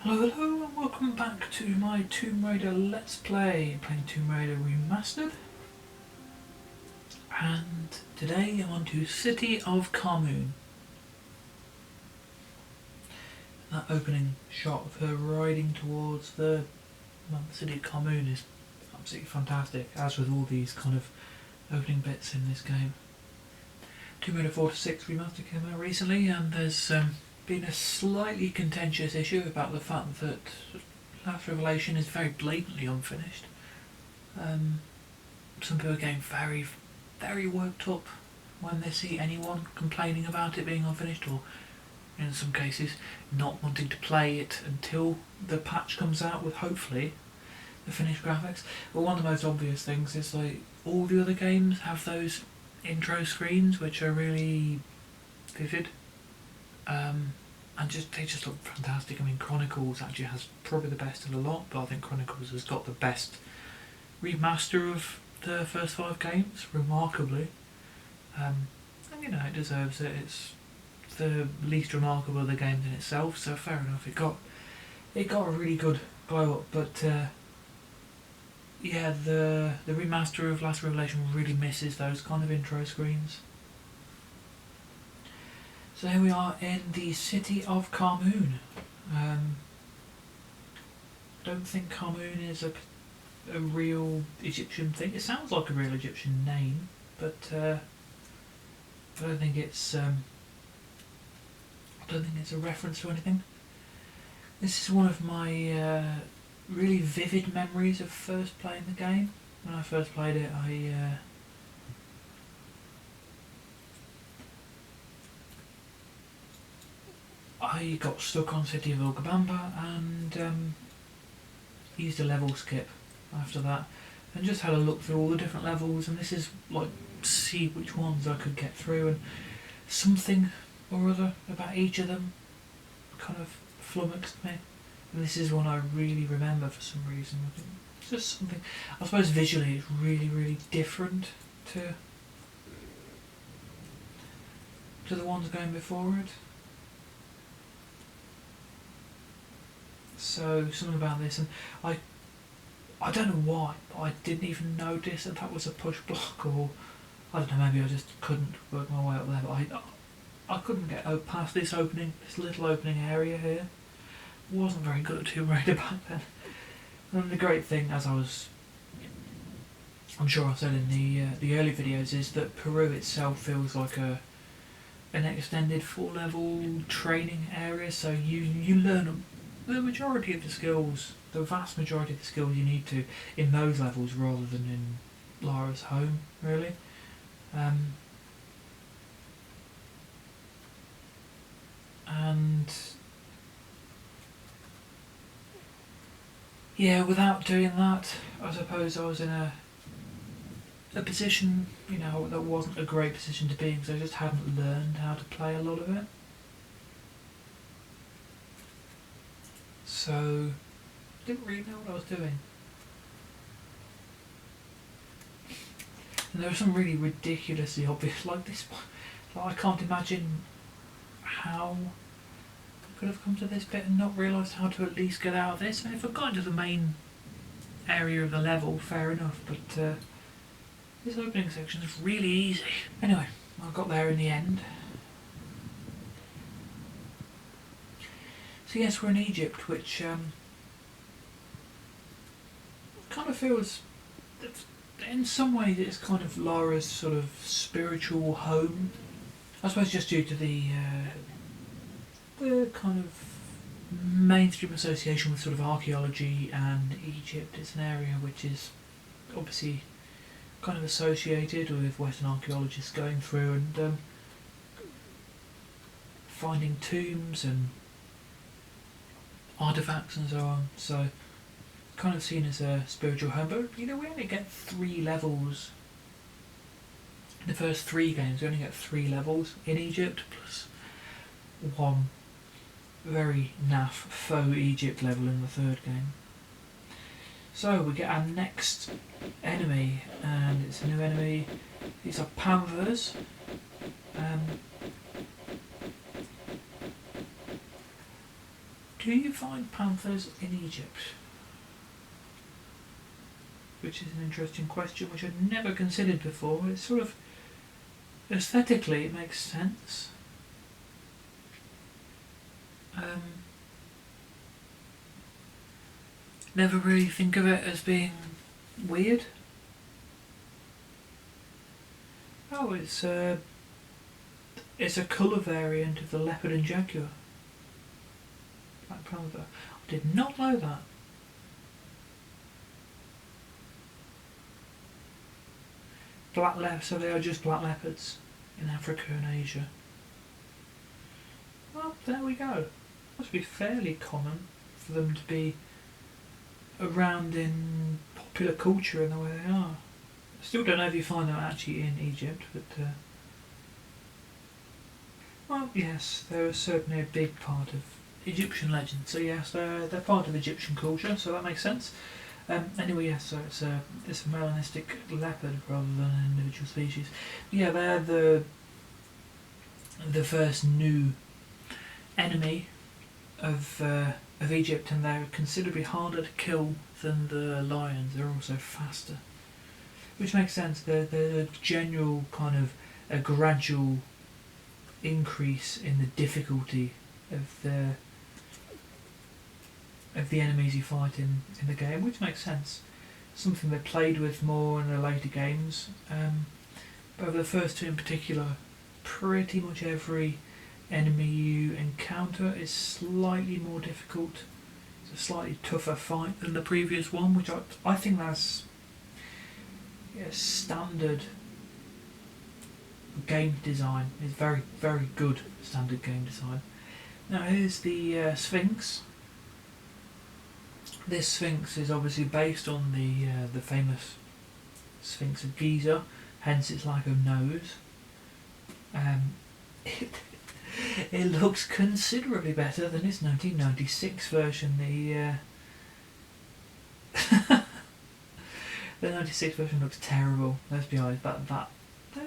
Hello, hello, and welcome back to my Tomb Raider Let's Play, playing Tomb Raider Remastered. And today I'm on to City of Khamoon. That opening shot of her riding towards the city of Khamoon is absolutely fantastic, as with all these kind of opening bits in this game. Tomb Raider 4 to 6 Remastered came out recently, and there's been a slightly contentious issue about the fact that Last Revelation is very blatantly unfinished. Some people are getting very, very worked up when they see anyone complaining about it being unfinished, or in some cases not wanting to play it until the patch comes out with hopefully the finished graphics. But one of the most obvious things is like all the other games have those intro screens which are really vivid. And they just look fantastic. I mean, Chronicles actually has probably the best of the lot, but I think Chronicles has got the best remaster of the first 5 games, remarkably. And you know, it deserves it. It's the least remarkable of the games in itself, so fair enough. It got a really good glow up, but yeah, the remaster of Last Revelation really misses those kind of intro screens. So here we are in the city of Khamoon. Don't think Khamoon is a real Egyptian thing. It sounds like a real Egyptian name, but I don't think it's a reference to anything. This is one of my really vivid memories of first playing the game. When I first played it, I got stuck on City of Ilgabamba and used a level skip after that, and just had a look through all the different levels, and this is like see which ones I could get through, and something or other about each of them kind of flummoxed me, and this is one I really remember for some reason. I think it's just something, I suppose visually it's really, really different to the ones going before it. So something about this, and I don't know why, but I didn't even notice that was a push block, or I don't know, maybe I just couldn't work my way up there, but I couldn't get past this little opening area here. Wasn't very good at Tomb Raider back then. And the great thing, as I'm sure I said in the early videos, is that Peru itself feels like an extended 4-level training area, so you learn the majority of the skills, the vast majority of the skills you need to in those levels rather than in Lara's home, really. And yeah, without doing that, I suppose I was in a position, you know, that wasn't a great position to be in, because I just hadn't learned how to play a lot of it. So, didn't really know what I was doing. And there were some really ridiculously obvious, like this one. Like, I can't imagine how I could have come to this bit and not realised how to at least get out of this. I mean, if I got into the main area of the level, fair enough, but this opening section is really easy. Anyway, I got there in the end. So yes, we're in Egypt, which kind of feels, in some ways it's kind of Lara's sort of spiritual home. I suppose just due to the kind of mainstream association with sort of archaeology and Egypt. It's an area which is obviously kind of associated with Western archaeologists going through and finding tombs and artifacts and so on, so kind of seen as a spiritual home. But you know, we only get 3 levels in the first 3 games. We only get 3 levels in Egypt, plus 1 very naff faux Egypt level in the 3rd game. So we get our next enemy, and it's a new enemy. These are panthers. Do you find panthers in Egypt? Which is an interesting question, which I'd never considered before. It's sort of, aesthetically, it makes sense. Never really think of it as being weird. Oh, it's a colour variant of the leopard and jaguar. Black panther. I did not know that. So they are just black leopards in Africa and Asia. Well, there we go. Must be fairly common for them to be around in popular culture in the way they are. I still don't know if you find them actually in Egypt, but well, yes, they're certainly a big part of Egyptian legend. So yes, they're part of Egyptian culture, so that makes sense. Anyway, yes, so it's a melanistic leopard rather than an individual species. But yeah, they're the first new enemy of Egypt, and they're considerably harder to kill than the lions. They're also faster, which makes sense. There's a general kind of a gradual increase in the difficulty of the enemies you fight in the game, which makes sense. Something they played with more in the later games, but over the first two in particular, pretty much every enemy you encounter is slightly more difficult. It's a slightly tougher fight than the previous one, which I think that's standard game design. It's very, very good standard game design. Now here's the Sphinx. This Sphinx is obviously based on the famous Sphinx of Giza, hence its lack of nose. It looks considerably better than its 1996 version. The 96 version looks terrible. Let's be honest. That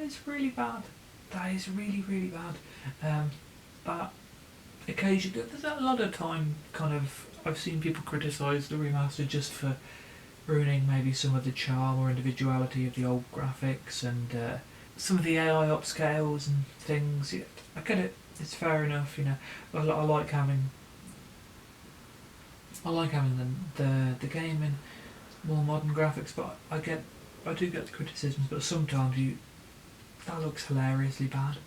is really bad. That is really, really bad. But occasionally, there's a lot of time I've seen people criticise the remaster just for ruining maybe some of the charm or individuality of the old graphics and some of the AI upscales and things. Yeah, I get it. It's fair enough. You know, I like having the game in more modern graphics, but I do get the criticisms. But sometimes that looks hilariously bad.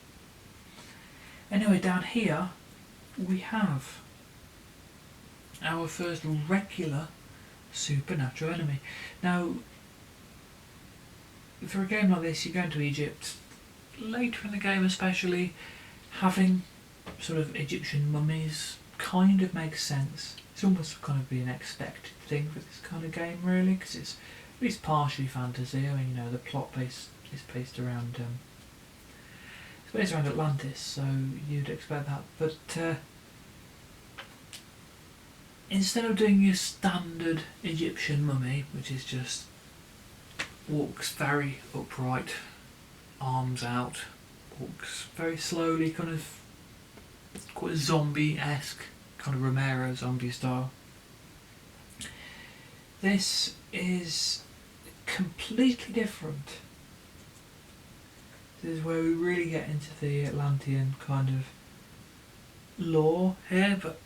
Anyway, down here we have our first regular supernatural enemy. Now, for a game like this, you go into Egypt, later in the game especially, having sort of Egyptian mummies kind of makes sense. It's almost kind of be an expected thing for this kind of game, really, because it's at least partially fantasy. I mean, you know, the plot is based around Atlantis, so you'd expect that. But instead of doing your standard Egyptian mummy, which is just walks very upright, arms out, walks very slowly, kind of quite zombie-esque, kind of Romero zombie style. This is completely different. This is where we really get into the Atlantean kind of lore here, but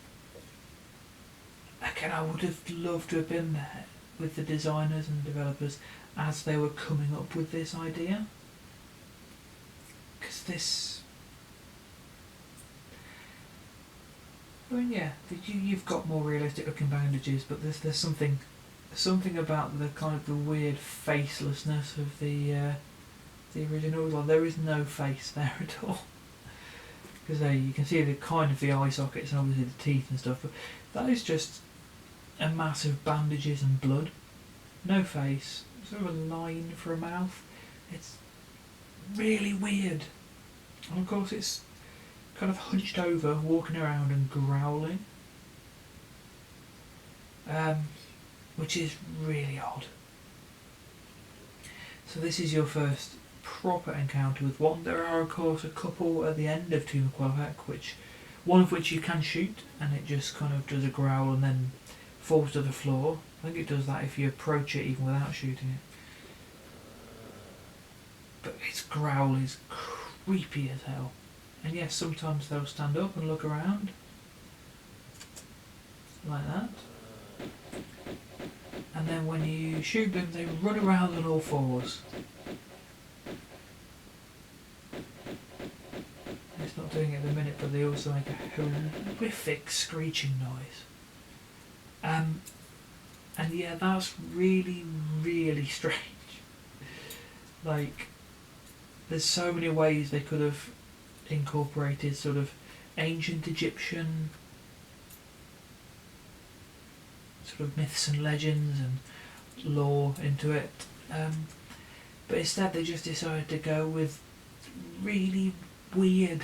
again, I would have loved to have been there with the designers and developers as they were coming up with this idea. Because this... I mean, yeah, you've got more realistic looking bandages, but there's something about the kind of the weird facelessness of the original. Like, there is no face there at all. Because you can see the eye sockets and obviously the teeth and stuff, but that is just a massive bandages and blood. No face, sort of a line for a mouth. It's really weird. And of course it's kind of hunched over, walking around and growling. Which is really odd. So this is your first proper encounter with one. There are of course a couple at the end of Tomb of Quelhek which one of which you can shoot, and it just kind of does a growl and then falls to the floor. I think it does that if you approach it even without shooting it. But its growl is creepy as hell. And yes, sometimes they'll stand up and look around. Like that. And then when you shoot them, they run around on all fours. It's not doing it at the minute, but they also make a horrific screeching noise. And yeah, that's really, really strange. Like, there's so many ways they could have incorporated sort of ancient Egyptian sort of myths and legends and lore into it. But instead they just decided to go with really weird,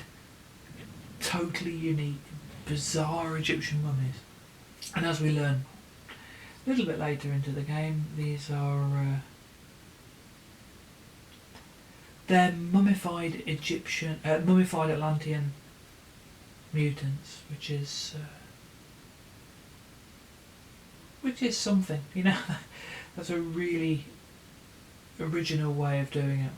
totally unique, bizarre Egyptian mummies. And as we learn a little bit later into the game, these are they're mummified mummified Atlantean mutants, which is something, you know. That's a really original way of doing it.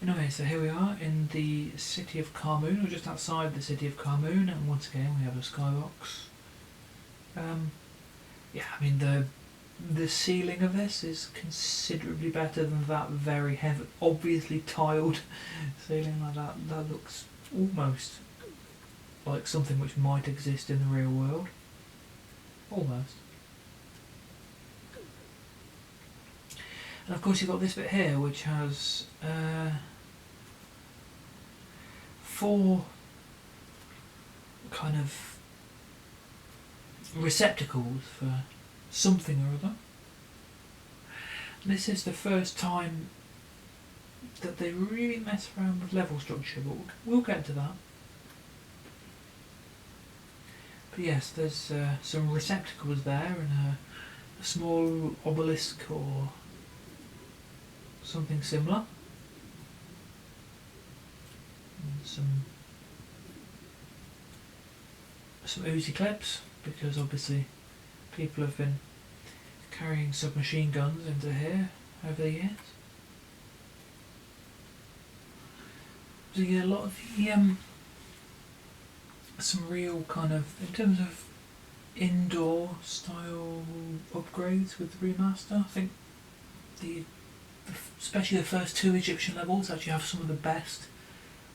Anyway, so here we are in the city of Khamoon, or just outside the city of Khamoon, and once again we have a skybox. Yeah, I mean the ceiling of this is considerably better than that very heavy, obviously tiled ceiling like that. That looks almost like something which might exist in the real world. Almost. And of course you've got this bit here which has 4 kind of receptacles for something or other. This is the first time that they really mess around with level structure, but we'll get to that. But yes, there's some receptacles there and a small obelisk or something similar. And some Uzi clips, because obviously people have been carrying submachine guns into here over the years. So yeah, a lot of the some real kind of, in terms of indoor style upgrades with the remaster, I think especially the first 2 Egyptian levels actually have some of the best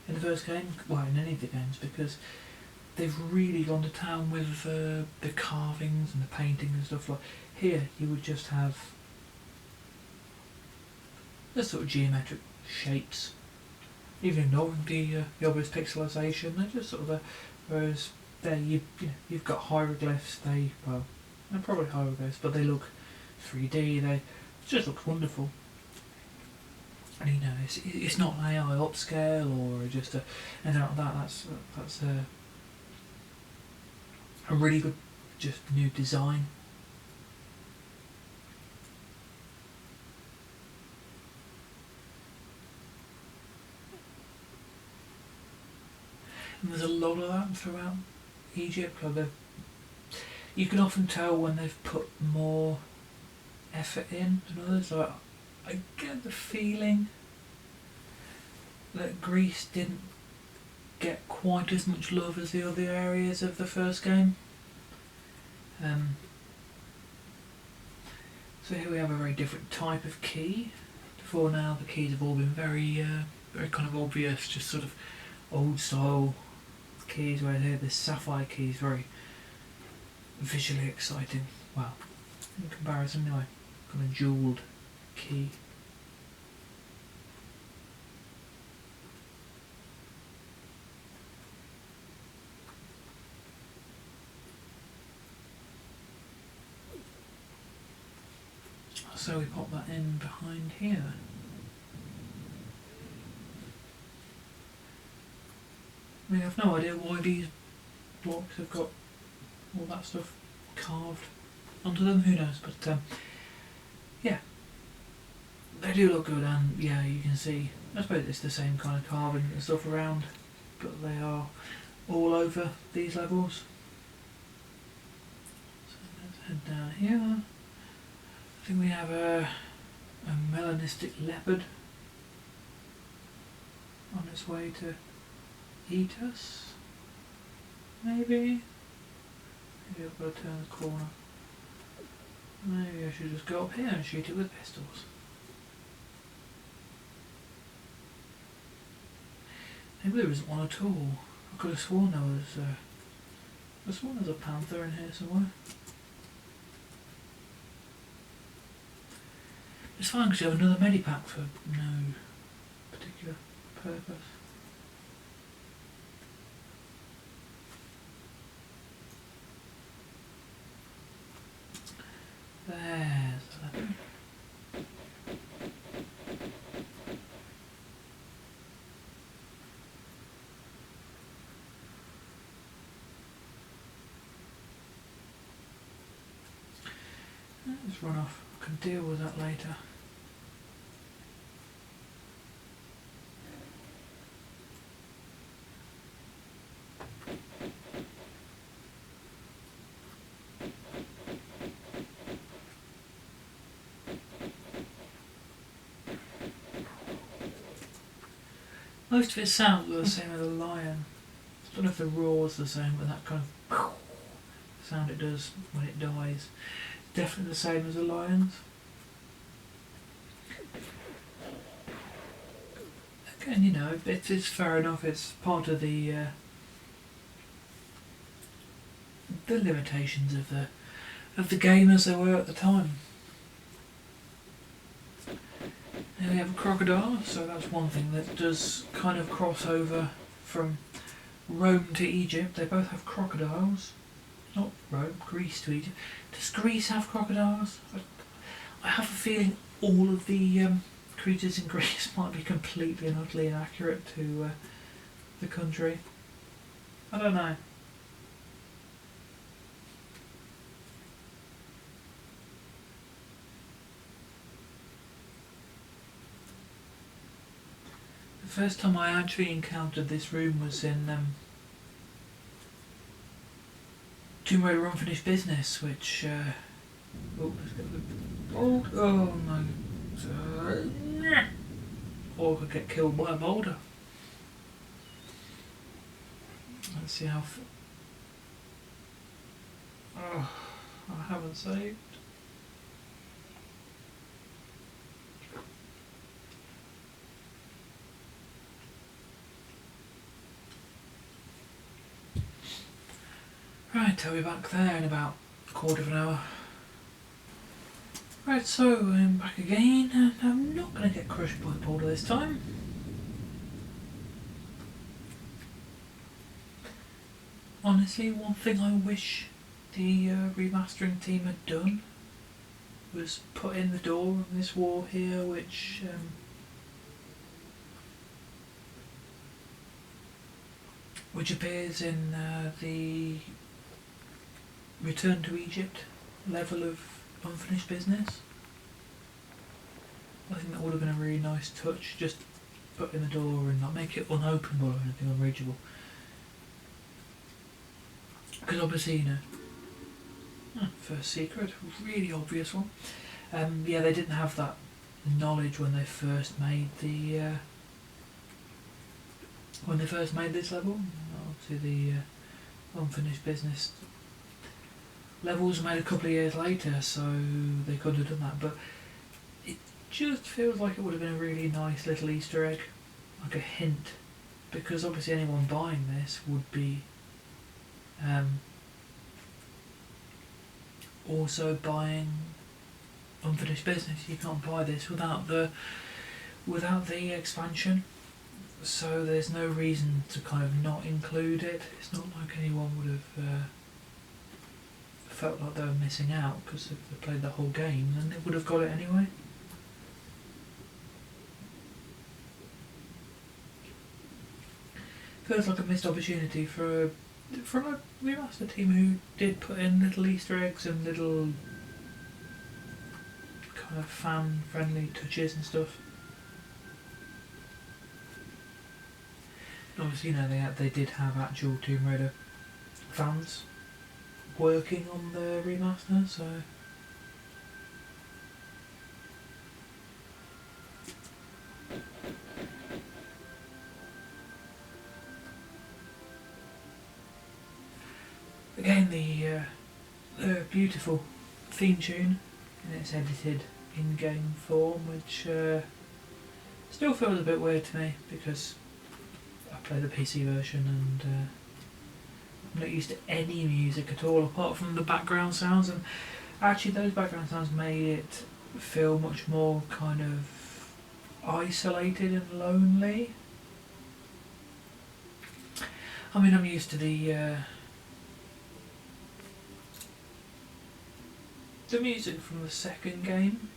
in the first game, well, in any of the games, because they've really gone to town with the carvings and the painting and stuff. Like here, you would just have the sort of geometric shapes, even ignoring the obvious pixelisation. They're just sort of whereas there you've got hieroglyphs. They're probably hieroglyphs, but they look 3D. It just looks wonderful. And you know, it's not an AI upscale or just anything like that. That's a really good, just new design. And there's a lot of that throughout Egypt. You can often tell when they've put more effort in than others. Like, I get the feeling that Greece didn't get quite as much love as the other areas of the first game. So here we have a very different type of key. Before now the keys have all been very kind of obvious, just sort of old style keys, whereas here this sapphire key is very visually exciting. Well, in comparison anyway, kind of jewelled key. So we pop that in behind here. I mean, I've no idea why these blocks have got all that stuff carved onto them, who knows, but yeah, they do look good, and yeah, you can see, I suppose it's the same kind of carving and stuff around but they are all over these levels. So let's head down here. I think we have a melanistic leopard on its way to eat us. Maybe I've got to turn the corner. Maybe I should just go up here and shoot it with pistols. Maybe there isn't one at all. I could have sworn there was a panther in here somewhere. It's fine because you have another medipack for no particular purpose. There's the leopard. Let's run off. I can deal with that later. Most of its sounds are the same as a lion. I don't know if the roar is the same, but that kind of sound it does when it dies, definitely the same as a lion's. Again, you know, it's fair enough. It's part of the limitations of the game as they were at the time. Now we have a crocodile, so that's one thing that does kind of cross over from Rome to Egypt. They both have crocodiles. Not Rome, Greece to Egypt. Does Greece have crocodiles? I have a feeling all of the creatures in Greece might be completely and utterly inaccurate to the country. I don't know. The first time I actually encountered this room was in Tomb Raider Unfinished Business, which oh, let's get the oh no, or I could get killed by a boulder. Let's see how oh, I haven't saved. Right, I'll be back there in about a quarter of an hour. Right, so I'm back again, and I'm not going to get crushed by a boulder this time. Honestly, one thing I wish the remastering team had done was put in the door of this wall here, which appears in the Return to Egypt level of Unfinished Business. I think that would have been a really nice touch, just put in the door and not make it unopenable or anything unreachable. Because obviously, you know, first secret, really obvious one. Yeah, they didn't have that knowledge when they first made the this level. Obviously, the Unfinished Business levels were made a couple of years later, so they couldn't have done that. But it just feels like it would have been a really nice little Easter egg, like a hint, because obviously anyone buying this would be also buying Unfinished Business. You can't buy this without the expansion, so there's no reason to kind of not include it. It's not like anyone would have felt like they were missing out, because if they played the whole game then they would have got it anyway. Feels like a missed opportunity for a remaster team who did put in little Easter eggs and little kind of fan-friendly touches and stuff. obviously, you know, they did have actual Tomb Raider fans working on the remaster, so. Again, the beautiful theme tune, and it's edited in-game form, which still feels a bit weird to me because I play the PC version and I'm not used to any music at all apart from the background sounds, and actually those background sounds made it feel much more kind of isolated and lonely. I mean, I'm used to the music from the second game.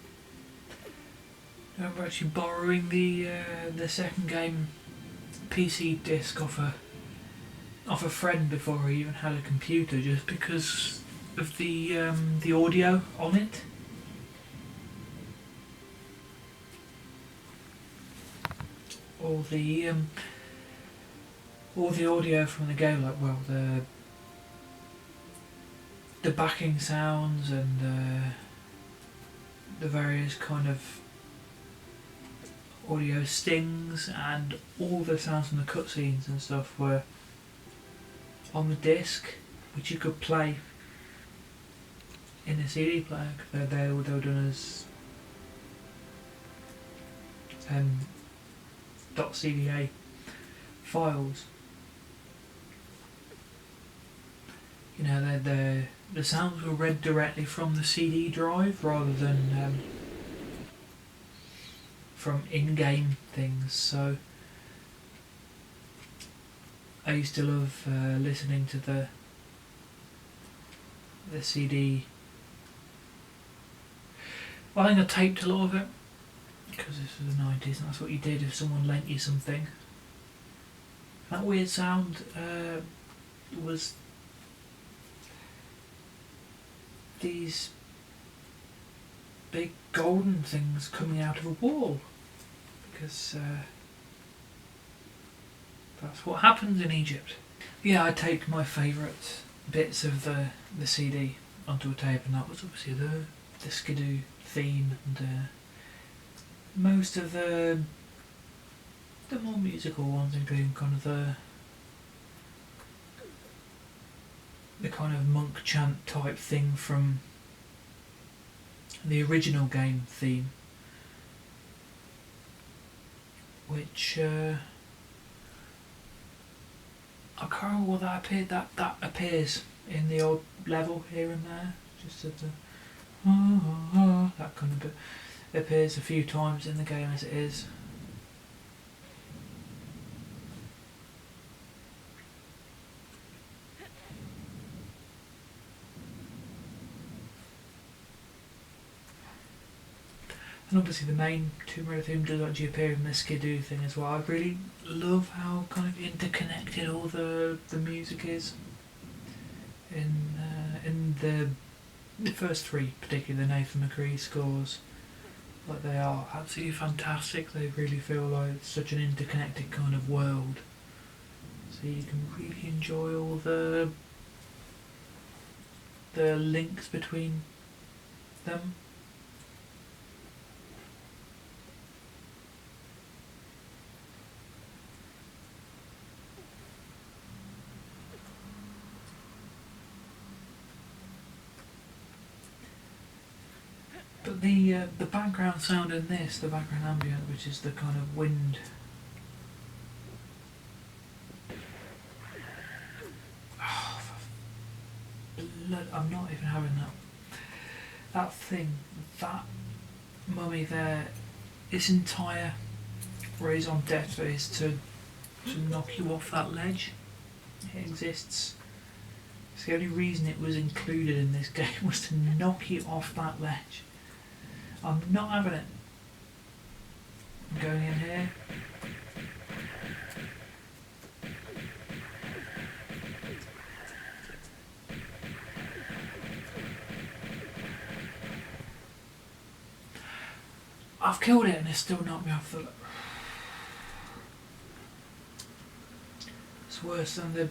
I remember actually borrowing the second game PC disc off a friend before I even had a computer, just because of the audio on it. All the audio from the game, like, well, the backing sounds and the various kind of audio stings and all the sounds from the cutscenes and stuff were on the disc, which you could play in a CD player. They were done as .cda files. You know, the sounds were read directly from the CD drive rather than from in-game things. So I used to love listening to the CD. Well, I think I taped a lot of it because this was the 90s, and that's what you did if someone lent you something. That weird sound was these big golden things coming out of a wall, because that's what happens in Egypt. Yeah, I taped my favourite bits of the CD onto a tape, and that was obviously the Skidoo theme and most of the more musical ones, including kind of the kind of monk chant type thing from the original game theme, which I can't remember what that appeared. That appears in the odd level here and there, just at the that kind of bit. It appears a few times in the game as it is. And obviously the main Tomb Raider theme does actually appear in the Skidoo thing as well. I really love how kind of interconnected all the music is in the first three, particularly the Nathan McCree scores. Like, they are absolutely fantastic. They really feel like it's such an interconnected kind of world. So you can really enjoy all the links between them. But the background sound in this, the background ambient, which is the kind of wind. Oh, blood, I'm not even having that. That thing, that mummy there, its entire raison d'etre is to knock you off that ledge. It exists. It's the only reason it was included in this game, was to knock you off that ledge. I'm not having it. I'm going in here. I've killed it and it's still knocked me off the... worse than the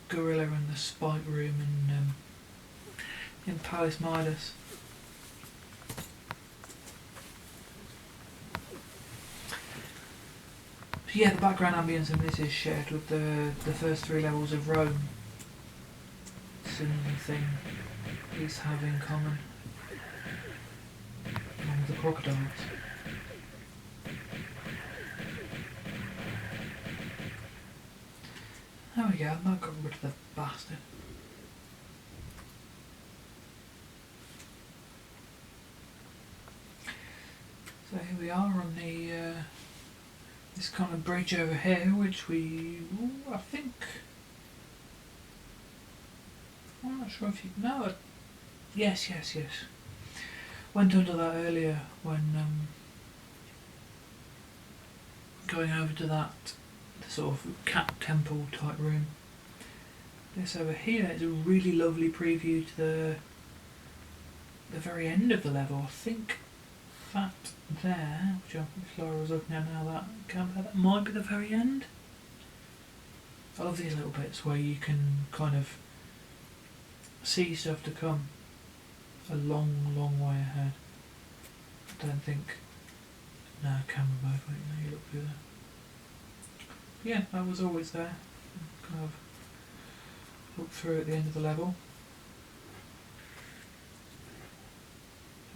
gorilla and the spike room in Palace Midas. So yeah, the background ambience in this is shared with the first 3 levels of Rome. It's the only thing these have in common, along with the crocodiles. There we go, I've not got rid of the bastard. So here we are on the this kind of bridge over here, which I think, I'm not sure if you know. Yes. Went under that earlier when going over to the sort of cat temple type room. This over here is a really lovely preview to the very end of the level. I think that there, which Laura was looking at now, that might be the very end. I love these little bits where you can kind of see stuff to come a long way ahead. I don't think. No, camera mode, wait, no, you look through there. Yeah, that was always there. Kind of look through at the end of the level.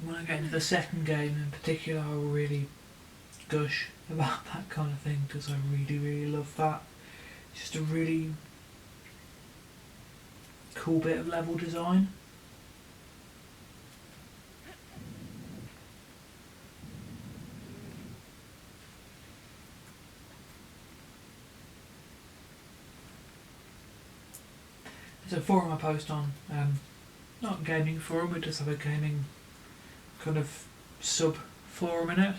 When I get into the second game in particular, I will really gush about that kind of thing because I really love that. It's just a really cool bit of level design. There's a forum I post on, not a gaming forum, we just have a gaming kind of sub forum in it.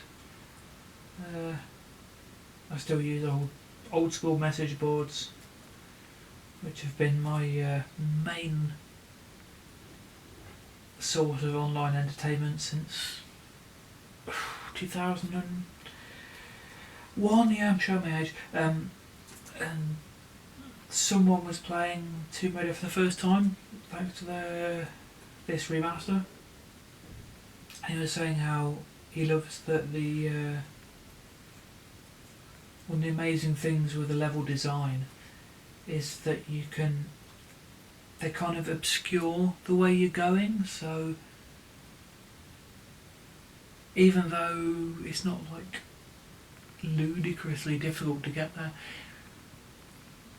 I still use old school message boards, which have been my main source of online entertainment since 2001. Yeah, I'm showing my age. And someone was playing Tomb Raider for the first time thanks to this remaster. And he was saying how he loves that one of the amazing things with the level design is that they kind of obscure the way you're going, so even though it's not like ludicrously difficult to get there,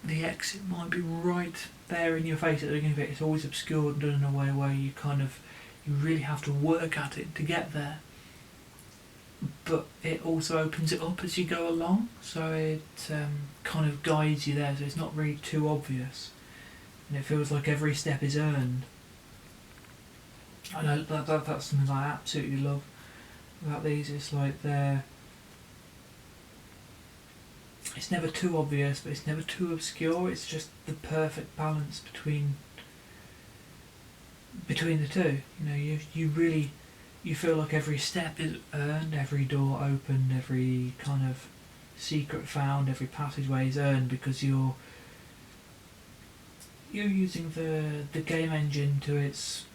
the exit might be right there in your face at the beginning of it. It's always obscured and done in a way where you really have to work at it to get there, but it also opens it up as you go along, so it kind of guides you there, so it's not really too obvious and it feels like every step is earned. I know that's something I absolutely love about these. It's like it's never too obvious, but it's never too obscure. It's just the perfect balance between the two. You know, you feel like every step is earned, every door opened, every kind of secret found, every passageway is earned because you're using the game engine to its.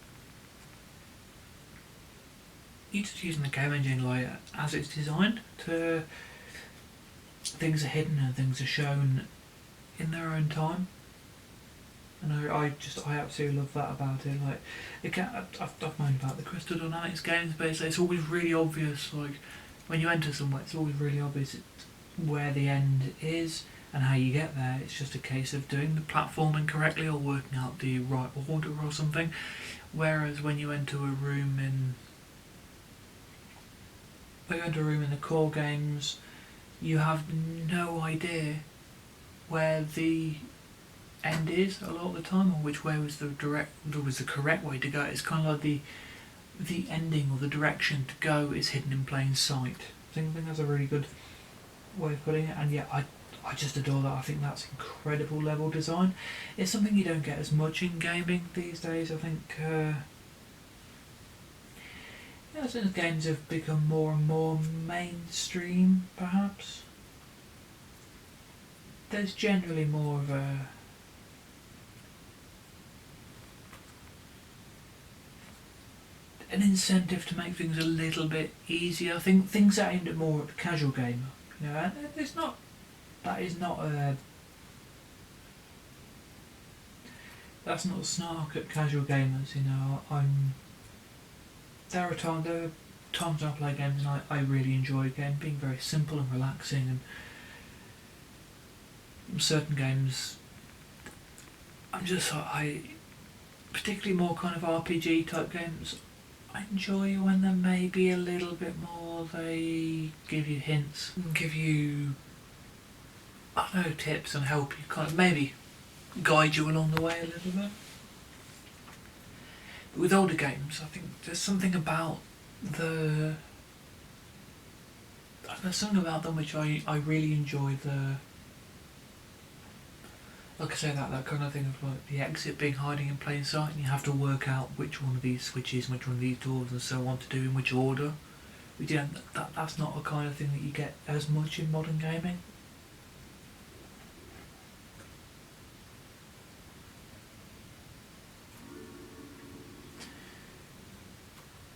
You're just using the game engine like as it's designed to. Things are hidden and things are shown in their own time, and I absolutely love that about it. Like, I've known about the Crystal Dynamics games, but it's always really obvious. Like, when you enter somewhere, it's always really obvious where the end is and how you get there. It's just a case of doing the platforming correctly or working out the right order or something. Whereas when you enter a room in the core games, you have no idea where the end is a lot of the time, or which way was the correct way to go. It's kind of like the ending or the direction to go is hidden in plain sight. I think that's a really good way of putting it, and yeah, I just adore that. I think that's incredible level design. It's something you don't get as much in gaming these days. I think since games have become more and more mainstream, perhaps, there's generally more of an incentive to make things a little bit easier. I think things are aimed at more at the casual gamer. You know, and it's not. That is not a. That's not a snark at casual gamers. You know, There are times I play games and I really enjoy a game being very simple and relaxing, and certain games I particularly more kind of RPG type games, I enjoy when they're maybe a little bit more, they give you hints and give you, I don't know, tips and help you kind of maybe guide you along the way a little bit. But with older games, I think there's something about there's something about them which I really enjoy. Like I say, that kind of thing of like the exit being hiding in plain sight, and you have to work out which one of these switches, which one of these doors, and so on to do in which order. But yeah, that's not a kind of thing that you get as much in modern gaming.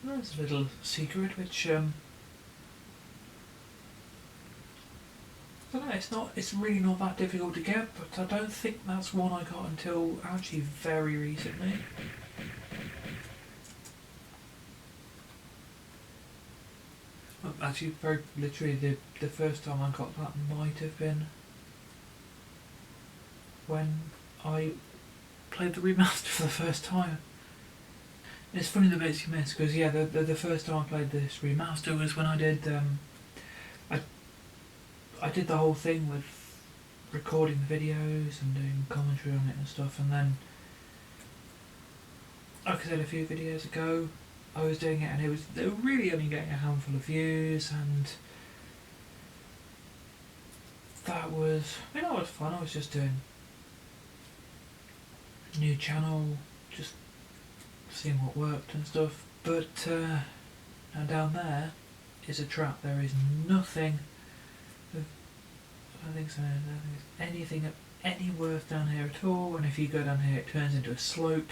There's a little secret which I don't know. It's really not that difficult to get, but I don't think that's one I got until actually very recently. Well, actually, very literally, the first time I got that might have been when I played the remaster for the first time. It's funny the bits you miss, because yeah, the first time I played this remaster was when I did I did the whole thing with recording the videos and doing commentary on it and stuff, and then, like I said a few videos ago, I was doing it and they were really only getting a handful of views, and that was fun. I was just doing a new channel, just seeing what worked and stuff, but now down there is a trap. There is nothing, I don't think so, I don't think there's anything of any worth down here at all, and if you go down here it turns into a slope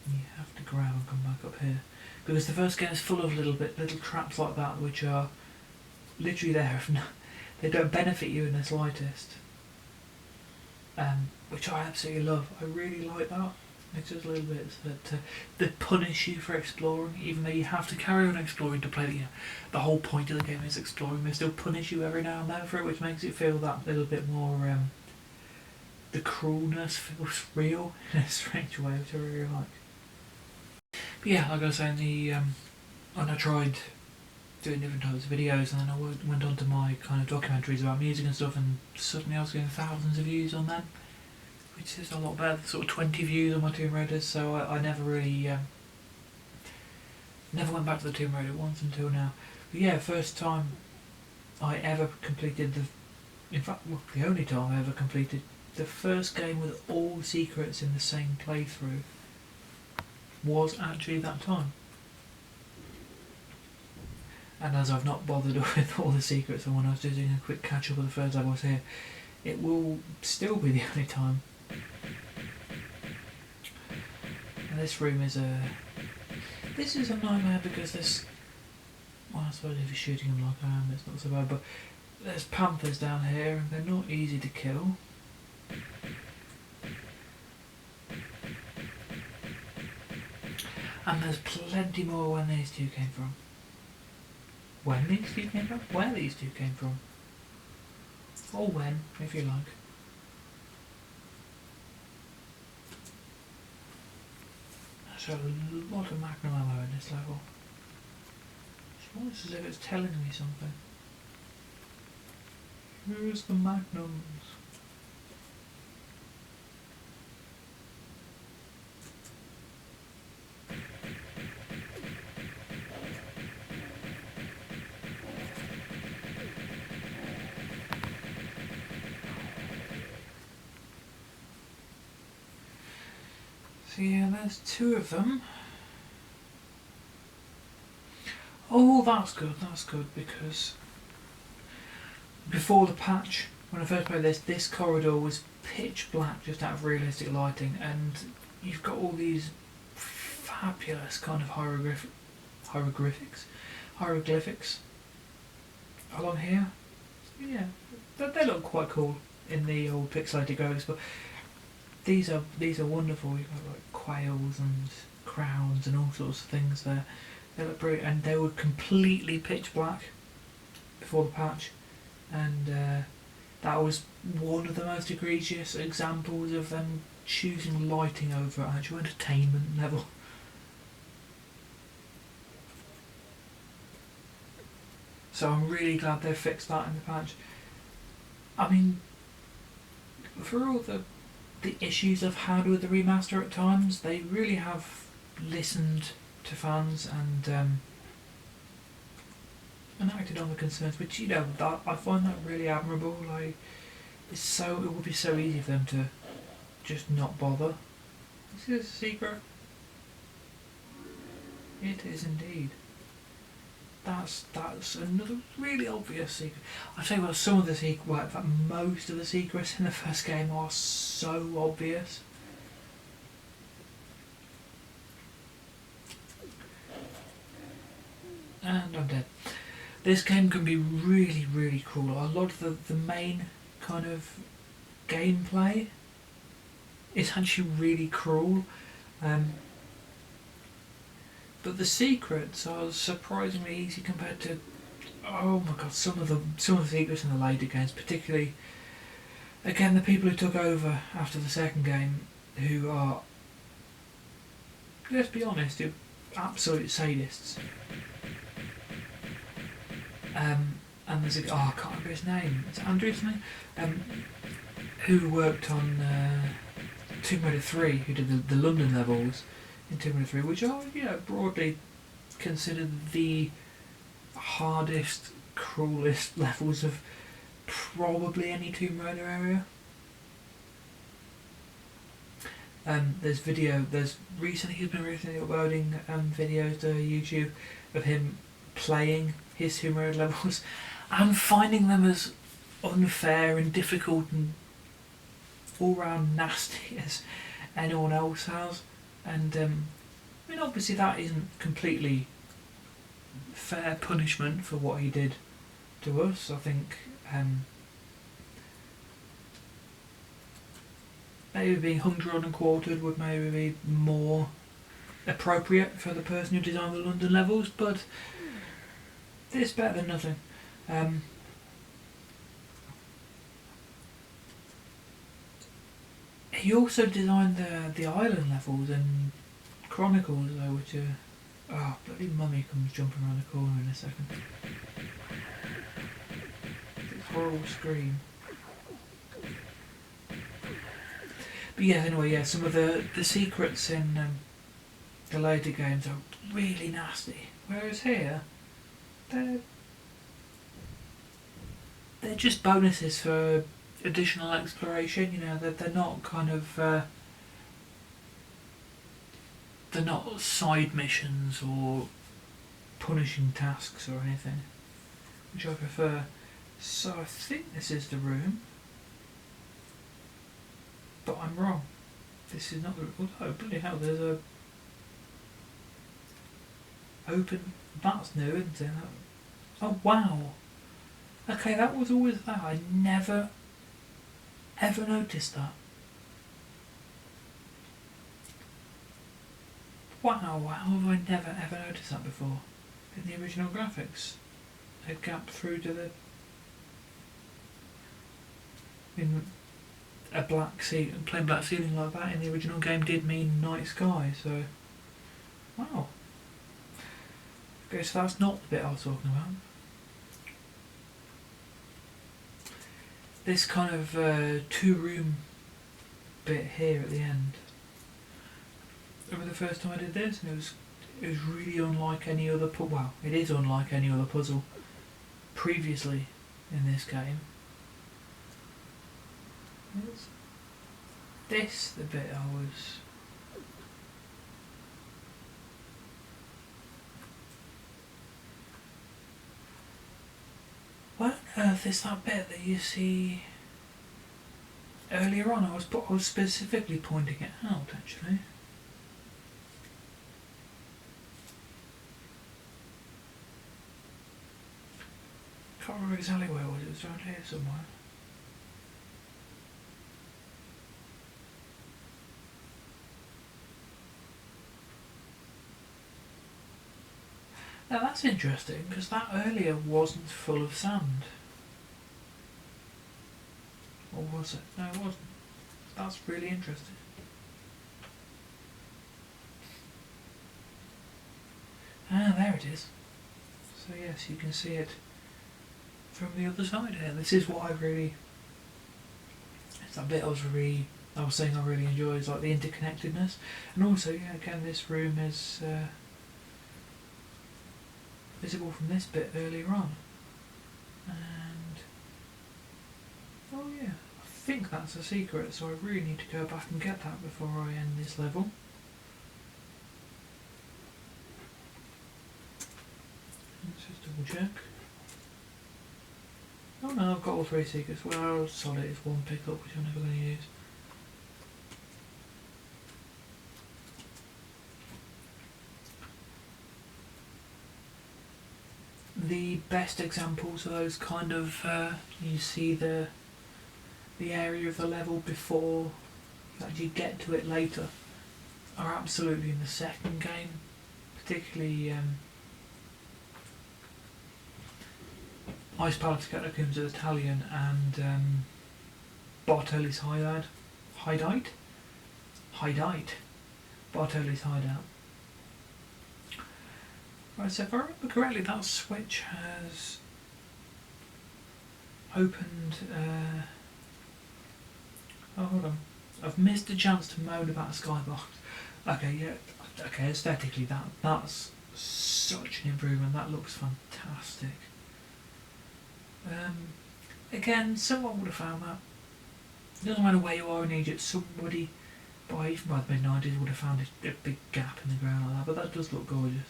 and you have to grab and come back up here, because the first game is full of little traps like that which are literally there they don't benefit you in the slightest, which I absolutely love. I really like that. It's just little bits that punish you for exploring, even though you have to carry on exploring to play the whole point of the game is exploring. They still punish you every now and then for it, which makes it feel that little bit more, the cruelness feels real in a strange way, which I really like. But yeah, like I was saying, when I tried doing different types of videos, and then I went on to my kind of documentaries about music and stuff, and suddenly I was getting thousands of views on them, which is a lot better than sort of 20 views on my Tomb Raiders, so I never really, never went back to the Tomb Raider once until now. But yeah, first time I ever completed the only time I ever completed the first game with all secrets in the same playthrough was actually that time. And as I've not bothered with all the secrets, and when I was doing a quick catch up of the first time I was here, it will still be the only time. And this room is a nightmare, because well, I suppose if you're shooting them like I am, it's not so bad, but there's panthers down here and they're not easy to kill. And there's plenty more when these two came from. When these two came from? Where these two came from. Or when, if you like. There's a lot of magnum ammo in this level. It's almost as if it's telling me something. Here's the magnums. So yeah, there's two of them. Oh, that's good, because before the patch, when I first played this corridor was pitch black just out of realistic lighting, and you've got all these fabulous kind of hieroglyphics along here. Yeah, they look quite cool in the old pixelated graphics, but these are wonderful. You've got like quails and crowns and all sorts of things there. They look brilliant, and they were completely pitch black before the patch, and that was one of the most egregious examples of them choosing lighting over actual entertainment level. So I'm really glad they've fixed that in the patch. I mean, for all the issues I've had with the remaster at times, they really have listened to fans and acted on the concerns, which, you know, that I find that really admirable. Like, it would be so easy for them to just not bother. Is this a secret? It is indeed. That's another really obvious secret. I tell you what, some of the secrets, well, in fact, most of the secrets in the first game are so obvious. And I'm dead. This game can be really, really cruel. A lot of the main kind of gameplay is actually really cruel. But the secrets are surprisingly easy compared to, oh my god, some of the secrets in the later games, particularly, again, the people who took over after the second game, who are, let's be honest, you're absolute sadists. And there's I can't remember his name. Is it Andrew's name? Who worked on Tomb Raider 3, who did the London levels in Tomb Raider 3, which are, you know, broadly considered the hardest, cruelest levels of probably any Tomb Raider area. Recently he's been recently uploading videos to YouTube of him playing his Tomb Raider levels. I'm finding them as unfair and difficult and all round nasty as anyone else has. And I mean, obviously that isn't completely fair punishment for what he did to us. I think maybe being hung, drawn and quartered would maybe be more appropriate for the person who designed the London levels, but it's better than nothing. He also designed the island levels and Chronicles, though, which are... Oh, bloody mummy comes jumping around the corner in a second. This horrible scream. But yeah, anyway, yeah, some of the secrets in the later games are really nasty. Whereas here, they're just bonuses for additional exploration. You know, they're not kind of they're not side missions or punishing tasks or anything, which I prefer. So I think this is the room, but I'm wrong. This is not the room. Oh, bloody hell! There's a open. That's new, isn't it? Oh wow. Okay, that was always there. I never ever noticed that. Wow, how have I never ever noticed that before? In the original graphics, a gap through to the... in a black ceiling, plain black ceiling like that in the original game did mean night sky, so... Wow. Okay, so that's not the bit I was talking about. This kind of two-room bit here at the end. Remember the first time I did this, and it was really unlike any other well, it is unlike any other puzzle previously in this game. Is this the bit I was... What on earth is that bit that you see earlier on I was specifically pointing it out actually. Can't remember exactly where it was. It was around here somewhere. Now that's interesting because that earlier wasn't full of sand. Or was it? No, it wasn't. That's really interesting. Ah, there it is. So yes, you can see it from the other side here. This is what I really... It's that bit I was saying I really enjoy, is like the interconnectedness. And also, yeah, again, this room is visible from this bit earlier on. And... oh yeah, I think that's a secret, so I really need to go back and get that before I end this level. Let's just double check. Oh no, I've got all three secrets. Well, solid, it's one pickup which I'm never going to use. The best examples of those kind of, you see the area of the level before you actually get to it later, are absolutely in the second game, particularly Ice Palace Catacombs of Italian and Bartoli's Hideout. Bartoli's Hideout. Right, so if I remember correctly, that switch has opened... oh, hold on. I've missed a chance to moan about a skybox. Okay, yeah. Okay, aesthetically, that's such an improvement. That looks fantastic. Again, someone would have found that. It doesn't matter where you are in Egypt, somebody even by the mid-90s would have found a big gap in the ground like that, but that does look gorgeous.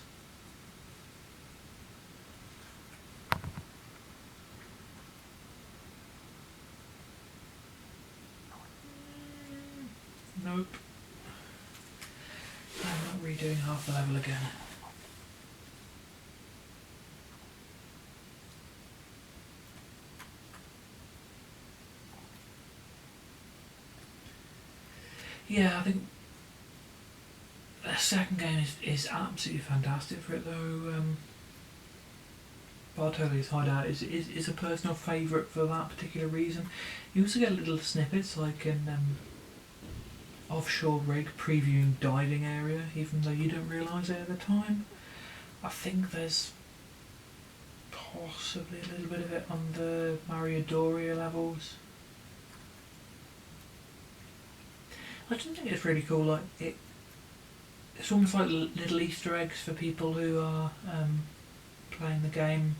Nope. I'm not redoing half the level again. Yeah, I think the second game is absolutely fantastic for it though. Bartoli's Hideout is a personal favourite for that particular reason. You also get little snippets like in Offshore Rig previewing diving area, even though you don't realise it at the time. I think there's possibly a little bit of it on the Maria Doria levels. I just think it's really cool. Like it's almost like little Easter eggs for people who are playing the game.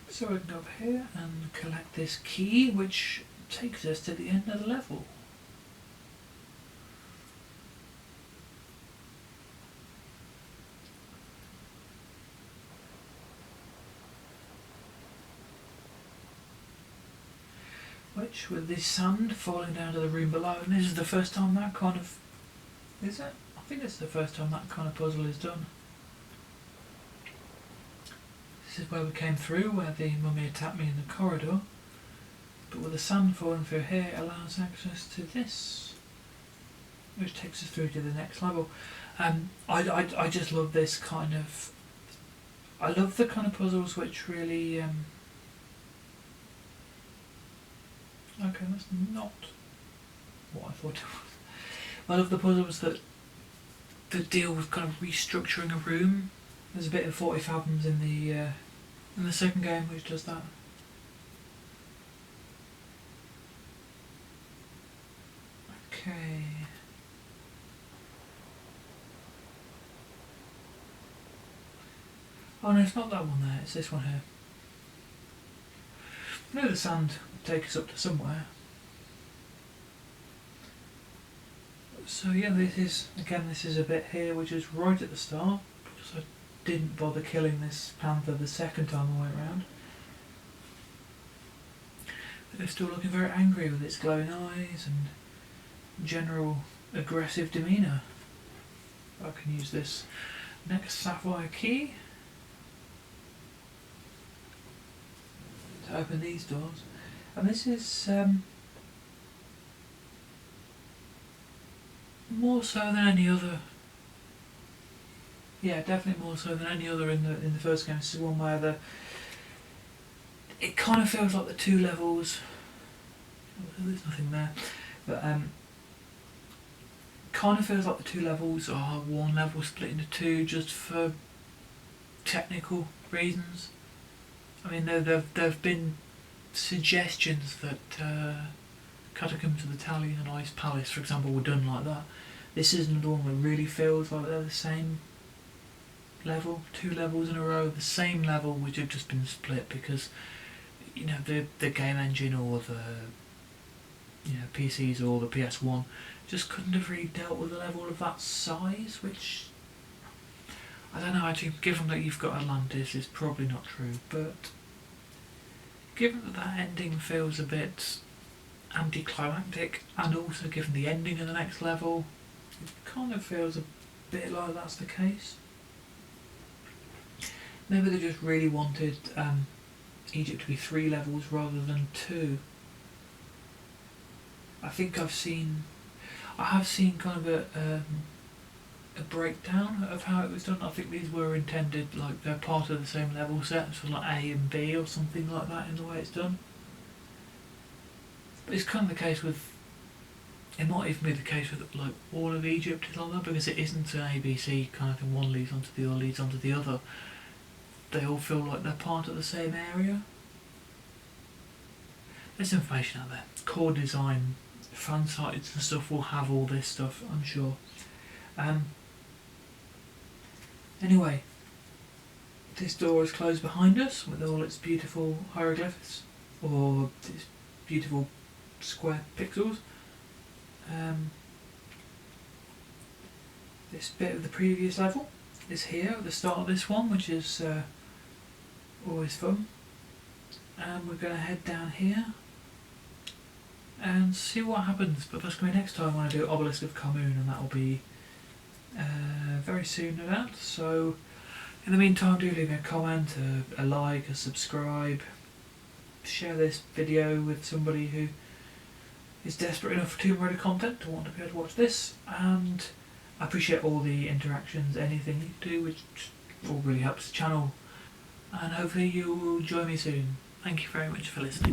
So we can go up here and collect this key, which takes us to the end of the level. Which, with the sand falling down to the room below, and this is the first time that kind of... is it? I think it's the first time that kind of puzzle is done. This is where we came through, where the mummy attacked me in the corridor. But with the sand falling through here, it allows access to this, which takes us through to the next level. I just love this kind of... I love the kind of puzzles which really... okay, that's not what I thought it was. I love the puzzles that deal with kind of restructuring a room. There's a bit of 40 Fathoms in the second game which does that. Okay. Oh no, it's not that one there, it's this one here. No, the sand take us up to somewhere. So yeah, this is a bit here which is right at the start, because I didn't bother killing this panther the second time I went round. But it's still looking very angry with its glowing eyes and general aggressive demeanour. I can use this next sapphire key to open these doors, and this is more so than any other. Yeah, definitely more so than any other in the first game. This is one where it kind of feels like the two levels. There's nothing there, but kind of feels like the two levels are one level split into two just for technical reasons. I mean, there've been suggestions that Catacombs of the Talion and Ice Palace, for example, were done like that. This is another one that really feels like they're the same level, two levels in a row, the same level which have just been split because, you know, the game engine or the, you know, PCs or the PS1 just couldn't have really dealt with a level of that size, which I don't know, actually, given that you've got Atlantis, is probably not true, but given that ending feels a bit anticlimactic, and also given the ending of the next level, it kind of feels a bit like that's the case. Maybe they just really wanted Egypt to be 3 levels rather than 2. I think I have seen kind of a breakdown of how it was done. I think these were intended like they're part of the same level set, so like A and B or something like that in the way it's done. But it's kind of the case with, it might even be the case with like all of Egypt is like that, because it isn't an ABC kind of thing, one leads onto the other, leads onto the other. They all feel like they're part of the same area. There's information out there. Core design, fan sites and stuff will have all this stuff, I'm sure. Anyway, this door is closed behind us with all its beautiful hieroglyphs, or its beautiful square pixels. This bit of the previous level is here at the start of this one, which is always fun. And we're going to head down here and see what happens, but that's going to be next time when I do Obelisk of Khamoon, and that will be very soon no doubt. So in the meantime, do leave me a comment, a like, a subscribe, share this video with somebody who is desperate enough for Tomb Raider content to want to be able to watch this, and I appreciate all the interactions, anything you do, which all really helps the channel, and hopefully you will join me soon. Thank you very much for listening.